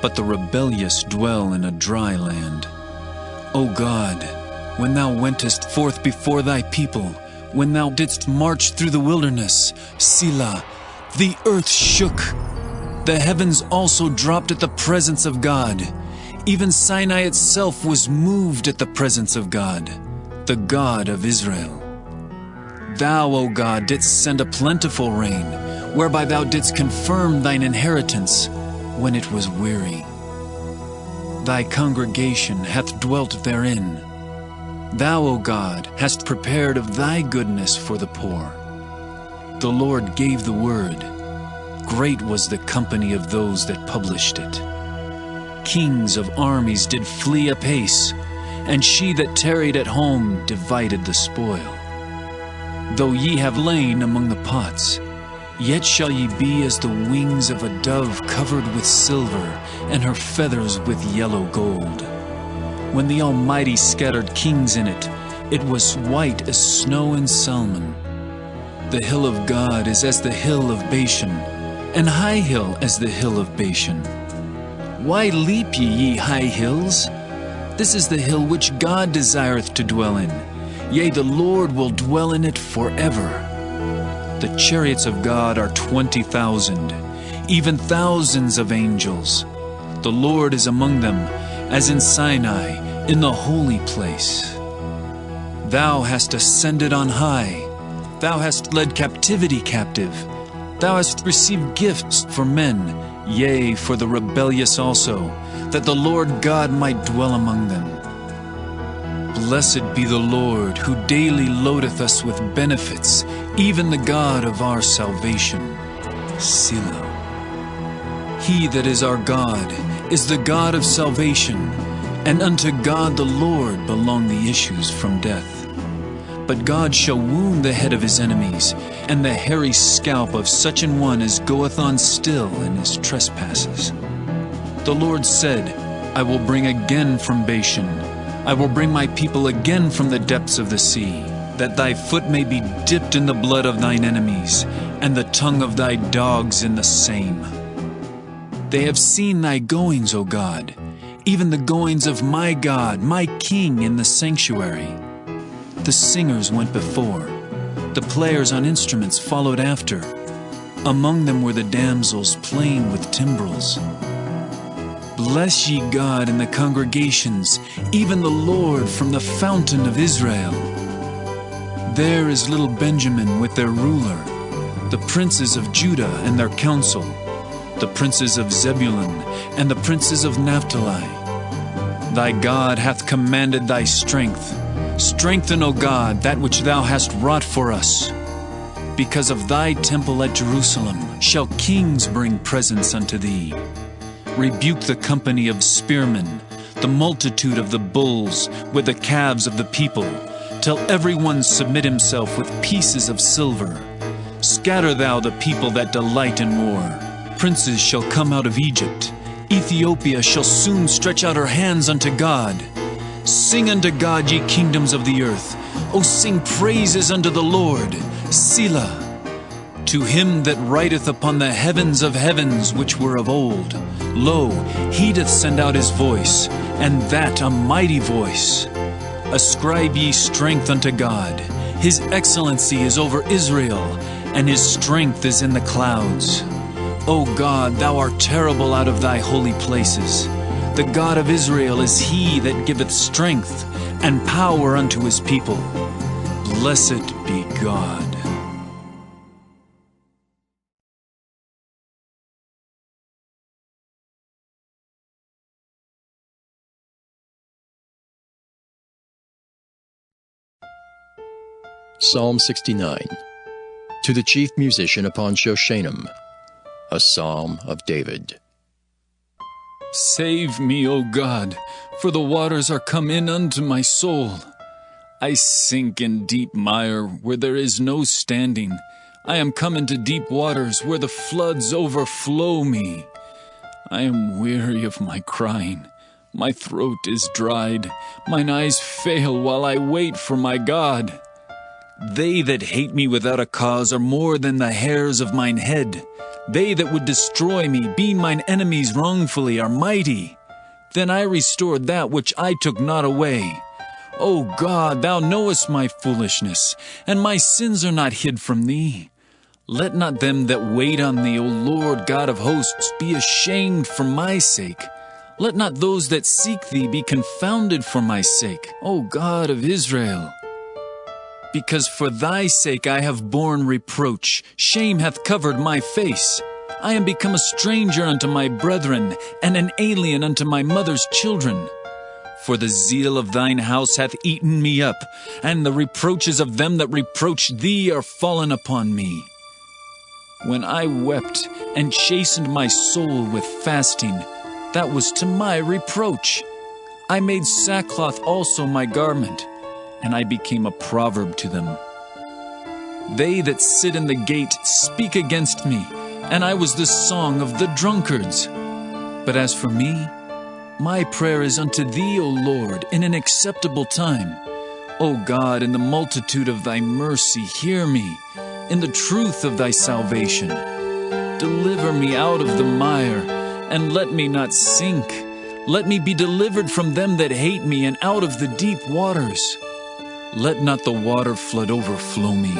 Speaker 5: but the rebellious dwell in a dry land. O God, when thou wentest forth before thy people, when thou didst march through the wilderness, Selah, the earth shook. The heavens also dropped at the presence of God. Even Sinai itself was moved at the presence of God, the God of Israel. Thou, O God, didst send a plentiful rain, whereby thou didst confirm thine inheritance when it was weary. Thy congregation hath dwelt therein. Thou, O God, hast prepared of thy goodness for the poor. The Lord gave the word. Great was the company of those that published it. Kings of armies did flee apace, and she that tarried at home divided the spoil. Though ye have lain among the pots, yet shall ye be as the wings of a dove covered with silver, and her feathers with yellow gold. When the Almighty scattered kings in it, it was white as snow in Salmon. The hill of God is as the hill of Bashan, and high hill as the hill of Bashan. Why leap ye high hills? This is the hill which God desireth to dwell in. Yea, the Lord will dwell in it forever. The chariots of God are 20,000, even thousands of angels. The Lord is among them, as in Sinai, in the holy place. Thou hast ascended on high. Thou hast led captivity captive. Thou hast received gifts for men, yea, for the rebellious also, that the Lord God might dwell among them. Blessed be the Lord, who daily loadeth us with benefits, even the God of our salvation. Selah. He that is our God is the God of salvation, and unto God the Lord belong the issues from death. But God shall wound the head of his enemies, and the hairy scalp of such an one as goeth on still in his trespasses. The Lord said, I will bring again from Bashan, I will bring my people again from the depths of the sea, that thy foot may be dipped in the blood of thine enemies, and the tongue of thy dogs in the same. They have seen thy goings, O God, even the goings of my God, my King in the sanctuary. The singers went before. the players on instruments followed after. Among them were the damsels playing with timbrels. Bless ye God in the congregations, even the Lord from the fountain of Israel. There is little Benjamin with their ruler, the princes of Judah and their council, the princes of Zebulun and the princes of Naphtali. Thy God hath commanded thy strength. Strengthen, O God, that which thou hast wrought for us. Because of thy temple at Jerusalem shall kings bring presents unto thee. Rebuke the company of spearmen, the multitude of the bulls with the calves of the people. Till every one submit himself with pieces of silver. Scatter thou the people that delight in war. Princes shall come out of Egypt. Ethiopia shall soon stretch out her hands unto God. Sing unto God, ye kingdoms of the earth. O sing praises unto the Lord. Selah. To him that rideth upon the heavens of heavens which were of old. Lo, he doth send out his voice, and that a mighty voice. Ascribe ye strength unto God. His excellency is over Israel, and his strength is in the clouds. O God, thou art terrible out of thy holy places. The God of Israel is he that giveth strength and power unto his people. Blessed be God.
Speaker 1: Psalm 69. To the chief musician upon Shoshanim, a psalm of David.
Speaker 5: Save me, O God, for the waters are come in unto my soul. I sink in deep mire where there is no standing. I am come into deep waters where the floods overflow me. I am weary of my crying. My throat is dried. Mine eyes fail while I wait for my God. They that hate me without a cause are more than the hairs of mine head. They that would destroy me, being mine enemies wrongfully, are mighty. Then I restored that which I took not away. O God, thou knowest my foolishness, and my sins are not hid from thee. Let not them that wait on thee, O Lord God of hosts, be ashamed for my sake. Let not those that seek thee be confounded for my sake, O God of Israel. Because for thy sake I have borne reproach, shame hath covered my face. I am become a stranger unto my brethren, and an alien unto my mother's children. For the zeal of thine house hath eaten me up, and the reproaches of them that reproach thee are fallen upon me. When I wept and chastened my soul with fasting, that was to my reproach. I made sackcloth also my garment, and I became a proverb to them. They that sit in the gate speak against me, and I was the song of the drunkards. But as for me, my prayer is unto thee, O Lord, in an acceptable time. O God, in the multitude of thy mercy, hear me, in the truth of thy salvation. Deliver me out of the mire, and let me not sink. Let me be delivered from them that hate me, and out of the deep waters. Let not the water flood overflow me,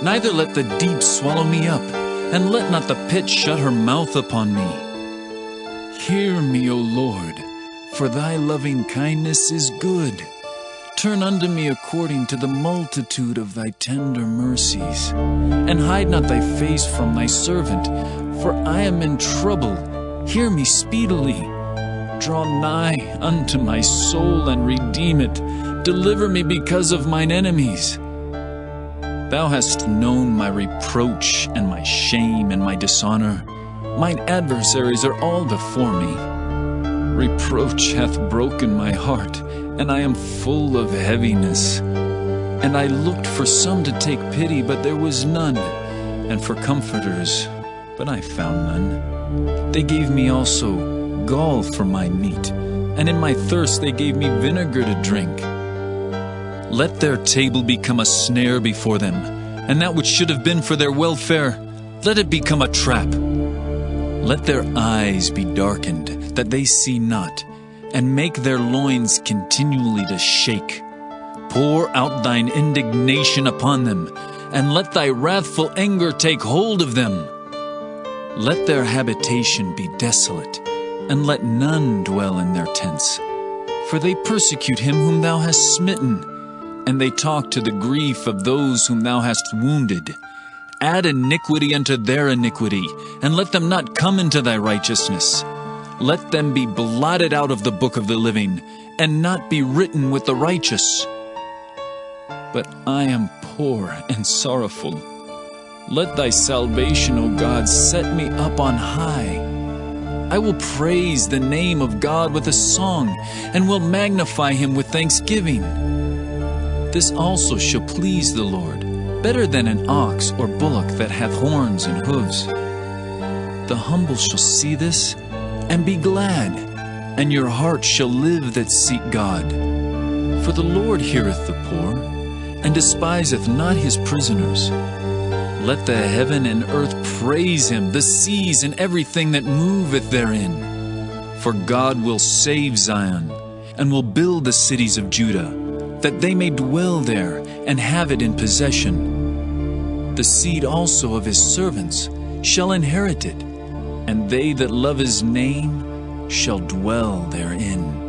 Speaker 5: neither let the deep swallow me up, and let not the pit shut her mouth upon me. Hear me, O Lord, for thy loving kindness is good. Turn unto me according to the multitude of thy tender mercies, and hide not thy face from thy servant, for I am in trouble. Hear me speedily. Draw nigh unto my soul and redeem it. Deliver me because of mine enemies. Thou hast known my reproach and my shame and my dishonor. Mine adversaries are all before me. Reproach hath broken my heart, and I am full of heaviness. And I looked for some to take pity, but there was none, and for comforters, but I found none. They gave me also gall for my meat, and in my thirst they gave me vinegar to drink. Let their table become a snare before them, and that which should have been for their welfare, let it become a trap. Let their eyes be darkened, that they see not, and make their loins continually to shake. Pour out thine indignation upon them, and let thy wrathful anger take hold of them. Let their habitation be desolate, and let none dwell in their tents. For they persecute him whom thou hast smitten, and they talk to the grief of those whom thou hast wounded. Add iniquity unto their iniquity, and let them not come into thy righteousness. Let them be blotted out of the book of the living, and not be written with the righteous. But I am poor and sorrowful. Let thy salvation, O God, set me up on high. I will praise the name of God with a song, and will magnify him with thanksgiving. This also shall please the Lord, better than an ox or bullock that hath horns and hooves. The humble shall see this, and be glad, and your heart shall live that seek God. For the Lord heareth the poor, and despiseth not his prisoners. Let the heaven and earth praise him, the seas and everything that moveth therein. For God will save Zion, and will build the cities of Judah, that they may dwell there, and have it in possession. The seed also of his servants shall inherit it, and they that love his name shall dwell therein.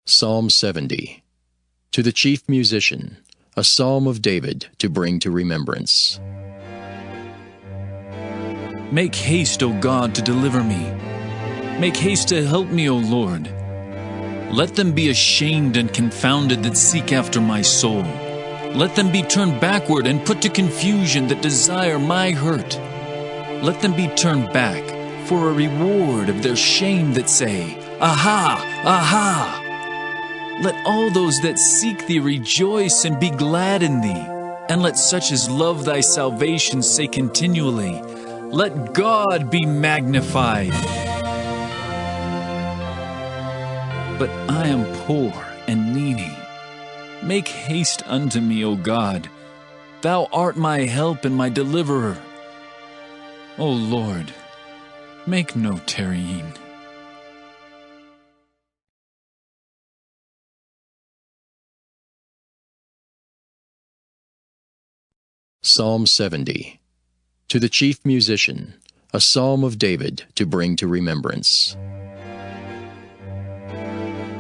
Speaker 1: Psalm 70. To the chief musician, a psalm of David to bring to remembrance.
Speaker 5: Make haste, O God, to deliver me. Make haste to help me, O Lord. Let them be ashamed and confounded that seek after my soul. Let them be turned backward and put to confusion that desire my hurt. Let them be turned back for a reward of their shame that say, Aha! Aha! Let all those that seek thee rejoice and be glad in thee. And let such as love thy salvation say continually, Let God be magnified. But I am poor and needy. Make haste unto me, O God. Thou art my help and my deliverer. O Lord, make no tarrying.
Speaker 1: Psalm 70. To the chief musician, a psalm of David to bring to remembrance.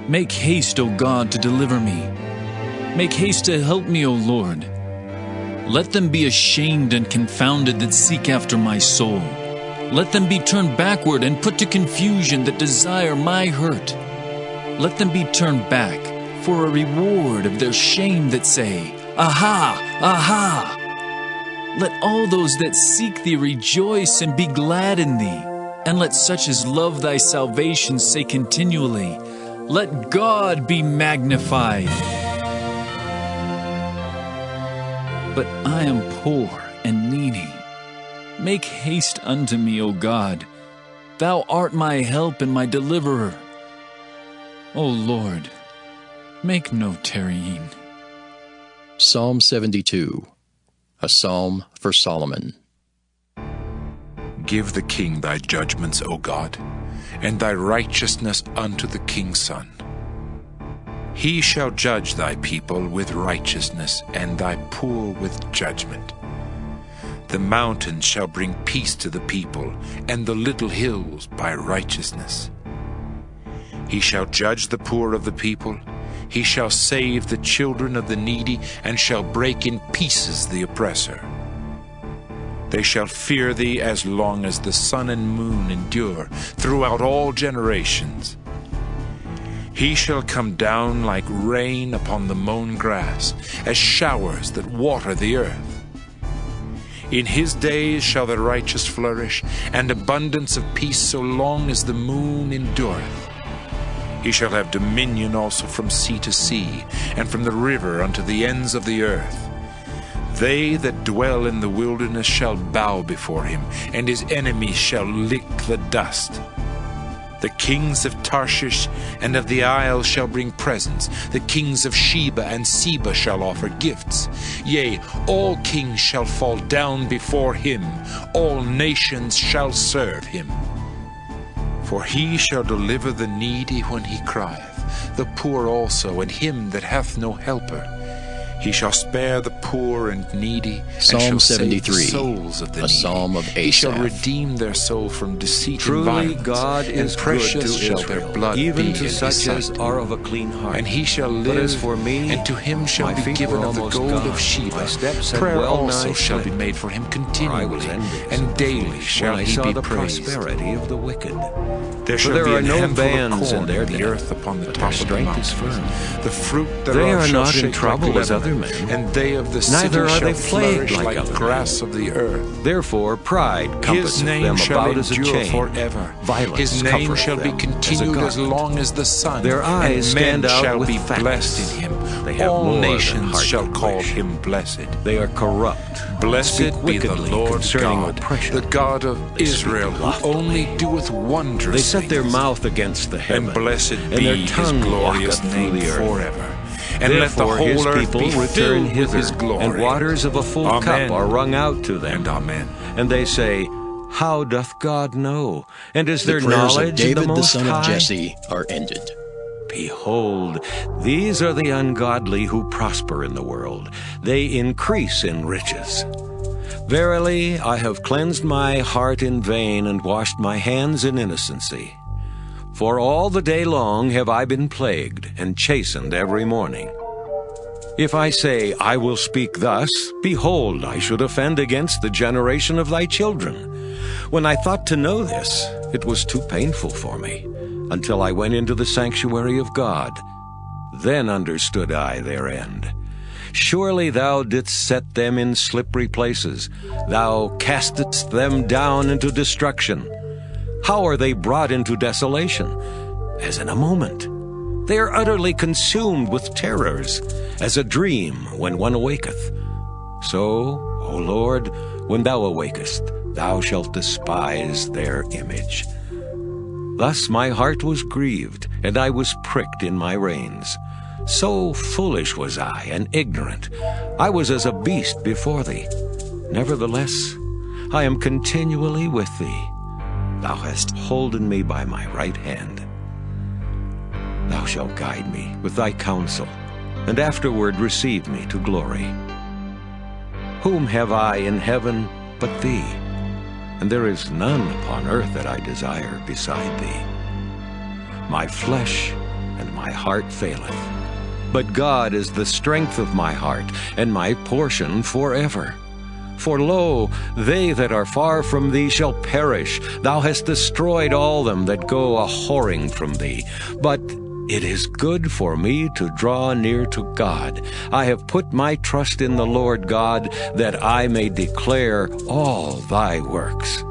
Speaker 5: Make haste, O God, to deliver me. Make haste to help me, O Lord. Let them be ashamed and confounded that seek after my soul. Let them be turned backward and put to confusion that desire my hurt. Let them be turned back for a reward of their shame that say, Aha! Aha! Let all those that seek thee rejoice and be glad in thee. And let such as love thy salvation say continually, Let God be magnified. But I am poor and needy. Make haste unto me, O God. Thou art my help and my deliverer. O Lord, make no tarrying.
Speaker 1: Psalm 72. A psalm for Solomon.
Speaker 9: Give the king thy judgments, O God, and thy righteousness unto the king's son. He shall judge thy people with righteousness, and thy poor with judgment. The mountains shall bring peace to the people, and the little hills by righteousness. He shall judge the poor of the people. He shall save the children of the needy, and shall break in pieces the oppressor. They shall fear thee as long as the sun and moon endure, throughout all generations. He shall come down like rain upon the mown grass, as showers that water the earth. In his days shall the righteous flourish, and abundance of peace so long as the moon endureth. He shall have dominion also from sea to sea, and from the river unto the ends of the earth. They that dwell in the wilderness shall bow before him, and his enemies shall lick the dust. The kings of Tarshish and of the isles shall bring presents. The kings of Sheba and Seba shall offer gifts. Yea, all kings shall fall down before him. All nations shall serve him. For he shall deliver the needy when he crieth, the poor also, and him that hath no helper. He shall spare the poor and needy,
Speaker 1: Psalm
Speaker 9: and shall
Speaker 1: 73,
Speaker 9: save the souls of the
Speaker 1: a
Speaker 9: needy.
Speaker 1: psalm of
Speaker 9: He shall
Speaker 1: Asaph.
Speaker 9: redeem their soul from deceit
Speaker 3: Truly
Speaker 9: and violence,
Speaker 3: God
Speaker 9: and
Speaker 3: is good
Speaker 9: precious
Speaker 3: to
Speaker 9: shall
Speaker 3: Israel,
Speaker 9: their blood
Speaker 3: even
Speaker 9: be
Speaker 3: to
Speaker 9: in his
Speaker 3: such as
Speaker 9: sight.
Speaker 3: are of a clean heart.
Speaker 9: And he shall live,
Speaker 3: But as for me,
Speaker 9: and to him shall
Speaker 3: my
Speaker 9: be
Speaker 3: feet
Speaker 9: given
Speaker 3: were
Speaker 9: of the
Speaker 3: almost
Speaker 9: gold
Speaker 3: gone.
Speaker 9: of Sheba.
Speaker 3: My steps had
Speaker 9: Prayer
Speaker 3: well
Speaker 9: also
Speaker 3: nigh
Speaker 9: shall be
Speaker 3: slipped.
Speaker 9: made for him
Speaker 3: For I
Speaker 9: continually,
Speaker 3: was envious
Speaker 9: and
Speaker 3: of the
Speaker 9: daily
Speaker 3: foolish
Speaker 9: shall
Speaker 3: when I
Speaker 9: he
Speaker 3: saw
Speaker 9: be
Speaker 3: the
Speaker 9: praised.
Speaker 3: prosperity of the wicked.
Speaker 9: There
Speaker 3: For
Speaker 9: shall
Speaker 3: there
Speaker 9: be
Speaker 3: are
Speaker 9: an
Speaker 3: no
Speaker 9: handful of
Speaker 3: bands in
Speaker 9: corn
Speaker 3: their
Speaker 9: in the
Speaker 3: debt,
Speaker 9: earth upon the
Speaker 3: but
Speaker 9: top
Speaker 3: their
Speaker 9: of the
Speaker 3: strength is
Speaker 9: mountains.
Speaker 3: firm.
Speaker 9: The fruit
Speaker 3: They
Speaker 9: thereof
Speaker 3: are
Speaker 9: shall
Speaker 3: not in
Speaker 9: shake
Speaker 3: trouble
Speaker 9: like
Speaker 3: as other
Speaker 9: Lebanon,
Speaker 3: men,
Speaker 9: and they of the
Speaker 3: neither
Speaker 9: city
Speaker 3: are
Speaker 9: shall
Speaker 3: they plagued
Speaker 9: flourish
Speaker 3: like
Speaker 9: like
Speaker 3: other men.
Speaker 9: grass of the earth.
Speaker 3: Therefore pride
Speaker 9: His
Speaker 3: compasseth
Speaker 9: name
Speaker 3: them
Speaker 9: shall
Speaker 3: about as a
Speaker 9: endure
Speaker 3: chain.
Speaker 9: forever.
Speaker 3: Violence
Speaker 9: His name
Speaker 3: covereth
Speaker 9: shall be
Speaker 3: them
Speaker 9: continued as
Speaker 3: garment.
Speaker 9: long as the sun.
Speaker 3: Their eyes
Speaker 9: and men
Speaker 3: stand out
Speaker 9: shall
Speaker 3: with
Speaker 9: be
Speaker 3: fatness.
Speaker 9: blessed in him.
Speaker 3: They have
Speaker 9: All
Speaker 3: more than
Speaker 9: nations
Speaker 3: heart
Speaker 9: shall
Speaker 3: can
Speaker 9: call
Speaker 3: wish.
Speaker 9: him blessed.
Speaker 3: They are corrupt.
Speaker 9: Blessed
Speaker 3: speak
Speaker 9: be the
Speaker 3: wickedly
Speaker 9: Lord
Speaker 3: concerning
Speaker 9: God,
Speaker 3: oppression.
Speaker 9: the God of
Speaker 3: They speak
Speaker 9: Israel, who
Speaker 3: loftily.
Speaker 9: only doeth wondrous
Speaker 3: They set their
Speaker 9: things.
Speaker 3: mouth against the heaven,
Speaker 9: And blessed
Speaker 3: and
Speaker 9: be
Speaker 3: their
Speaker 9: his
Speaker 3: tongue
Speaker 9: glorious
Speaker 3: walketh through
Speaker 9: name
Speaker 3: the earth.
Speaker 9: forever. And let the
Speaker 3: Therefore his
Speaker 9: whole earth
Speaker 3: people
Speaker 9: be
Speaker 3: return
Speaker 9: filled
Speaker 3: hither,
Speaker 9: with his glory.
Speaker 3: and waters of a full
Speaker 9: Amen.
Speaker 3: cup are wrung out to them.
Speaker 9: And amen.
Speaker 3: And they say, how doth God know? And is
Speaker 1: The
Speaker 3: there
Speaker 1: prayers
Speaker 3: knowledge
Speaker 1: of David
Speaker 3: in the
Speaker 1: the
Speaker 3: Most
Speaker 1: son
Speaker 3: High?
Speaker 1: of Jesse are ended.
Speaker 3: Behold, these are the ungodly who prosper in the world. They increase in riches. Verily, I have cleansed my heart in vain and washed my hands in innocency. For all the day long have I been plagued and chastened every morning. If I say, I will speak thus, behold, I should offend against the generation of thy children. When I thought to know this, it was too painful for me, until I went into the sanctuary of God. Then understood I their end. Surely thou didst set them in slippery places. Thou castedst them down into destruction. How are they brought into desolation? As in a moment. They are utterly consumed with terrors, as a dream when one awaketh. So, O Lord, when thou awakest, thou shalt despise their image. Thus my heart was grieved, and I was pricked in my reins. So foolish was I, and ignorant. I was as a beast before thee. Nevertheless, I am continually with thee. Thou hast holden me by my right hand. Thou shalt guide me with thy counsel, and afterward receive me to glory. Whom have I in heaven but thee? And there is none upon earth that I desire beside thee. My flesh and my heart faileth, but God is the strength of my heart, and my portion forever. For lo, they that are far from thee shall perish. Thou hast destroyed all them that go a-whoring from thee. But it is good for me to draw near to God. I have put my trust in the Lord God, that I may declare all thy works.